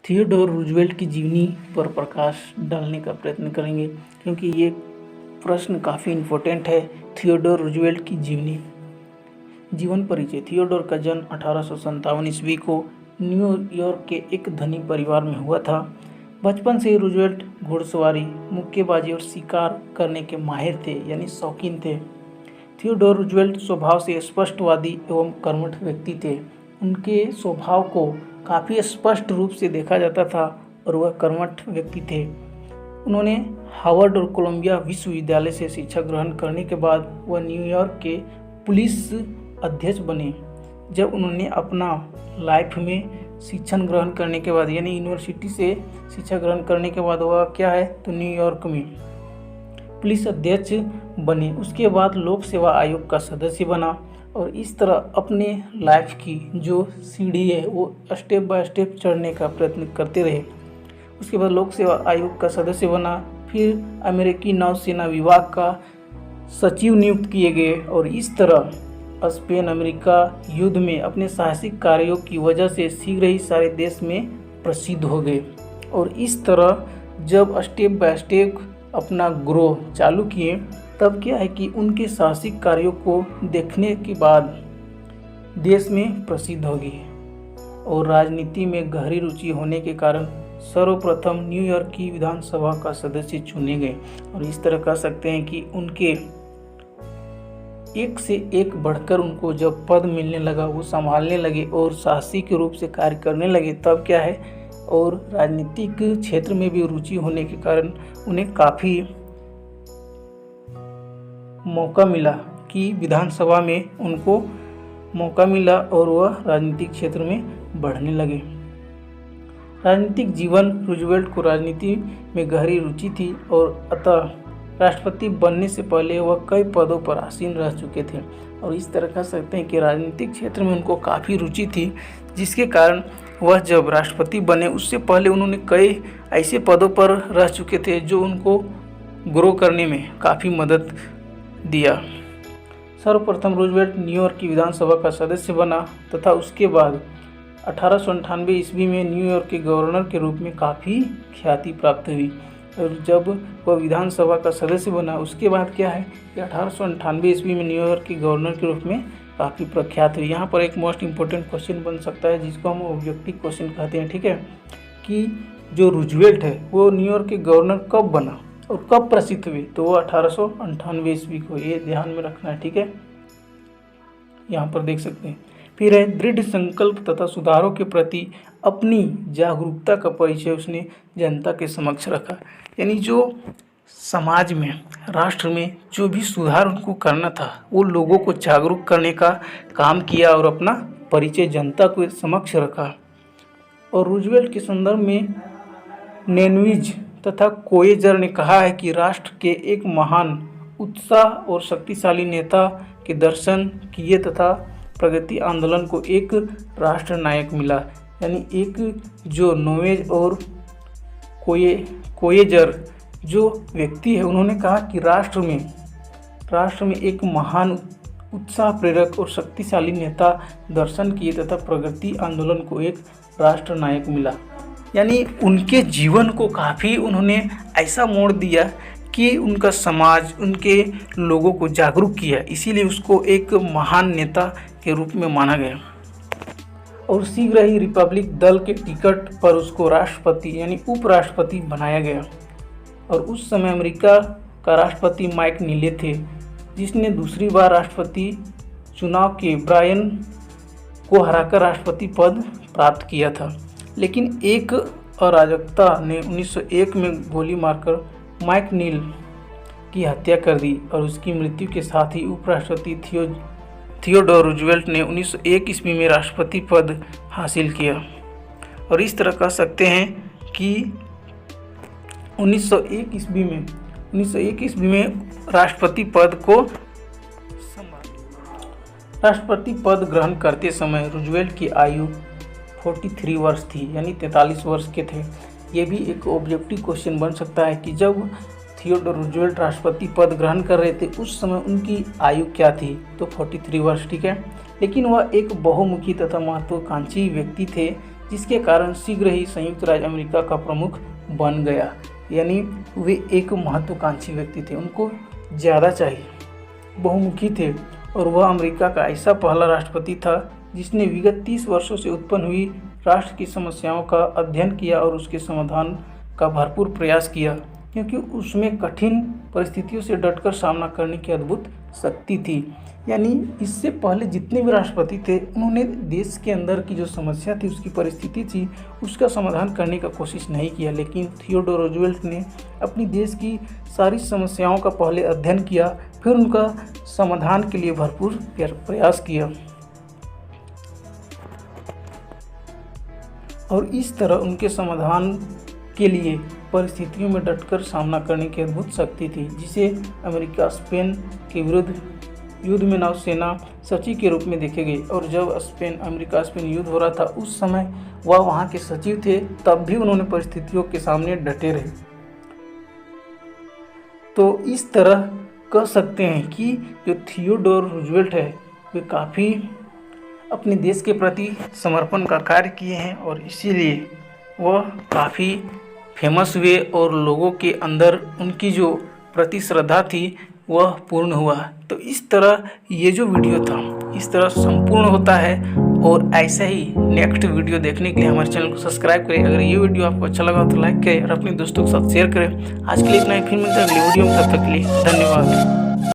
Theodore Roosevelt की जीवनी पर प्रकाश डालने का प्रयत्न करेंगे क्योंकि ये प्रश्न काफ़ी इम्पोर्टेंट है। थियोडोर रूजवेल्ट की जीवन परिचय। थियोडोर का जन्म 1857 ईस्वी को न्यूयॉर्क के एक धनी परिवार में हुआ था। बचपन से ही रूजवेल्ट घुड़सवारी, मुक्केबाजी और शिकार करने के माहिर थे, यानी शौकीन थे। थियोडोर रूजवेल्ट स्वभाव से स्पष्टवादी एवं कर्मठ व्यक्ति थे। उनके स्वभाव को काफ़ी स्पष्ट रूप से देखा जाता था और वह कर्मठ व्यक्ति थे। उन्होंने हार्वर्ड और कोलंबिया विश्वविद्यालय से शिक्षा ग्रहण करने के बाद वह न्यूयॉर्क के पुलिस अध्यक्ष बने। जब उन्होंने अपना लाइफ में शिक्षण ग्रहण करने के बाद, यानी यूनिवर्सिटी से शिक्षा ग्रहण करने के बाद वह क्या है तो न्यूयॉर्क में पुलिस अध्यक्ष बने। उसके बाद लोक सेवा आयोग का सदस्य बना और इस तरह अपने लाइफ की जो सीढ़ी है वो स्टेप बाय स्टेप चढ़ने का प्रयत्न करते रहे। उसके बाद लोक सेवा आयोग का सदस्य बना, फिर अमेरिकी नौसेना विभाग का सचिव नियुक्त किए गए और इस तरह स्पेन अमेरिका युद्ध में अपने साहसिक कार्यों की वजह से शीघ्र ही सारे देश में प्रसिद्ध हो गए। और इस तरह जब स्टेप बाय स्टेप अपना ग्रोथ चालू किए, तब क्या है कि उनके साहसिक कार्यों को देखने के बाद देश में प्रसिद्ध होगी और राजनीति में गहरी रुचि होने के कारण सर्वप्रथम न्यूयॉर्क की विधानसभा का सदस्य चुने गए। और इस तरह कह सकते हैं कि उनके एक से एक बढ़कर उनको जब पद मिलने लगा, वो संभालने लगे और साहसिक रूप से कार्य करने लगे, तब क्या है और राजनीतिक क्षेत्र में भी रुचि होने के कारण उन्हें काफ़ी मौका मिला कि विधानसभा में उनको मौका मिला और वह राजनीतिक क्षेत्र में बढ़ने लगे। राजनीतिक जीवन। रूजवेल्ट को राजनीति में गहरी रुचि थी और अतः राष्ट्रपति बनने से पहले वह कई पदों पर आसीन रह चुके थे। और इस तरह कह सकते हैं कि राजनीतिक क्षेत्र में उनको काफ़ी रुचि थी, जिसके कारण वह जब राष्ट्रपति बने उससे पहले उन्होंने कई ऐसे पदों पर रह चुके थे जो उनको ग्रो करने में काफ़ी मदद दिया। सर्वप्रथम रूजवेल्ट न्यूयॉर्क की विधानसभा का सदस्य बना तथा उसके बाद 1898 ईस्वी में न्यूयॉर्क के गवर्नर के रूप में काफ़ी ख्याति प्राप्त हुई। और जब वह विधानसभा का सदस्य बना उसके बाद क्या है कि 1898 ईस्वी में न्यूयॉर्क के गवर्नर के रूप में काफ़ी प्रख्यात हुई। यहाँ पर एक मोस्ट इम्पोर्टेंट क्वेश्चन बन सकता है जिसको हम ऑब्जेक्टिव क्वेश्चन कहते हैं, ठीक है, कि जो रूजवेल्ट है वो न्यूयॉर्क के गवर्नर कब बना और कब प्रसिद्ध हुए, तो वो 1898 ईस्वी को, ये ध्यान में रखना है, ठीक है। यहाँ पर देख सकते हैं। फिर है दृढ़ संकल्प तथा सुधारों के प्रति अपनी जागरूकता का परिचय उसने जनता के समक्ष रखा। यानी जो समाज में, राष्ट्र में जो भी सुधार उनको करना था वो लोगों को जागरूक करने का काम किया और अपना परिचय जनता के समक्ष रखा। और रूजवेल्ट के संदर्भ में नेनविज तथा कोएजर ने कहा है कि राष्ट्र के एक महान, उत्साह और शक्तिशाली नेता के दर्शन किए तथा प्रगति आंदोलन को एक राष्ट्र नायक मिला। यानी एक जो नोवेज और कोएजर जो व्यक्ति है उन्होंने कहा कि राष्ट्र में एक महान, उत्साह प्रेरक और शक्तिशाली नेता दर्शन किए तथा प्रगति आंदोलन को एक राष्ट्र नायक मिला। यानी उनके जीवन को काफ़ी उन्होंने ऐसा मोड़ दिया कि उनका समाज, उनके लोगों को जागरूक किया, इसीलिए उसको एक महान नेता के रूप में माना गया। और शीघ्र ही रिपब्लिक दल के टिकट पर उसको राष्ट्रपति यानी उपराष्ट्रपति बनाया गया। और उस समय अमेरिका का राष्ट्रपति माइक नीले थे, जिसने दूसरी बार राष्ट्रपति चुनाव के ब्रायन को हराकर राष्ट्रपति पद प्राप्त किया था। लेकिन एक अराजकता ने 1901 में गोली मारकर माइक नील की हत्या कर दी और उसकी मृत्यु के साथ ही उपराष्ट्रपति थियोडोर रूजवेल्ट ने 1901 ईस्वी में राष्ट्रपति पद हासिल किया। और इस तरह कह सकते हैं कि 1901 ईस्वी में राष्ट्रपति पद ग्रहण करते समय रूजवेल्ट की आयु 43 वर्ष थी, यानी 43 वर्ष के थे। ये भी एक ऑब्जेक्टिव क्वेश्चन बन सकता है कि जब थियोडोर रूजवेल्ट राष्ट्रपति पद ग्रहण कर रहे थे उस समय उनकी आयु क्या थी, तो 43 वर्ष, ठीक है। लेकिन वह एक बहुमुखी तथा महत्वाकांक्षी व्यक्ति थे जिसके कारण शीघ्र ही संयुक्त राज्य अमेरिका का प्रमुख बन गया। यानी वे एक महत्वाकांक्षी व्यक्ति थे, उनको ज़्यादा चाहिए, बहुमुखी थे और वह अमेरिका का ऐसा पहला राष्ट्रपति था जिसने विगत 30 वर्षों से उत्पन्न हुई राष्ट्र की समस्याओं का अध्ययन किया और उसके समाधान का भरपूर प्रयास किया, क्योंकि उसमें कठिन परिस्थितियों से डटकर सामना करने की अद्भुत शक्ति थी। यानी इससे पहले जितने भी राष्ट्रपति थे उन्होंने देश के अंदर की जो समस्या थी, उसकी परिस्थिति थी, उसका समाधान करने का कोशिश नहीं किया, लेकिन थियोडोर रूजवेल्ट ने अपनी देश की सारी समस्याओं का पहले अध्ययन किया, फिर उनका समाधान के लिए भरपूर प्रयास किया और इस तरह उनके समाधान के लिए परिस्थितियों में डटकर सामना करने की अद्भुत शक्ति थी, जिसे अमेरिका स्पेन के विरुद्ध युद्ध में नौसेना सचिव के रूप में देखे गए। और जब अमेरिका स्पेन युद्ध हो रहा था उस समय वह वहाँ के सचिव थे, तब भी उन्होंने परिस्थितियों के सामने डटे रहे। तो इस तरह कह सकते हैं कि जो थियोडोर रूजवेल्ट है वे काफ़ी अपने देश के प्रति समर्पण का कार्य किए हैं और इसीलिए वह काफ़ी फेमस हुए और लोगों के अंदर उनकी जो प्रति श्रद्धा थी वह पूर्ण हुआ। तो इस तरह ये जो वीडियो था इस तरह संपूर्ण होता है और ऐसा ही नेक्स्ट वीडियो देखने के लिए हमारे चैनल को सब्सक्राइब करें। अगर ये वीडियो आपको अच्छा लगा तो लाइक करें और अपने दोस्तों के साथ शेयर करें। आज के लिए इतना ही, फिर मिलते हैं अगली वीडियो में, तब तक के लिए धन्यवाद।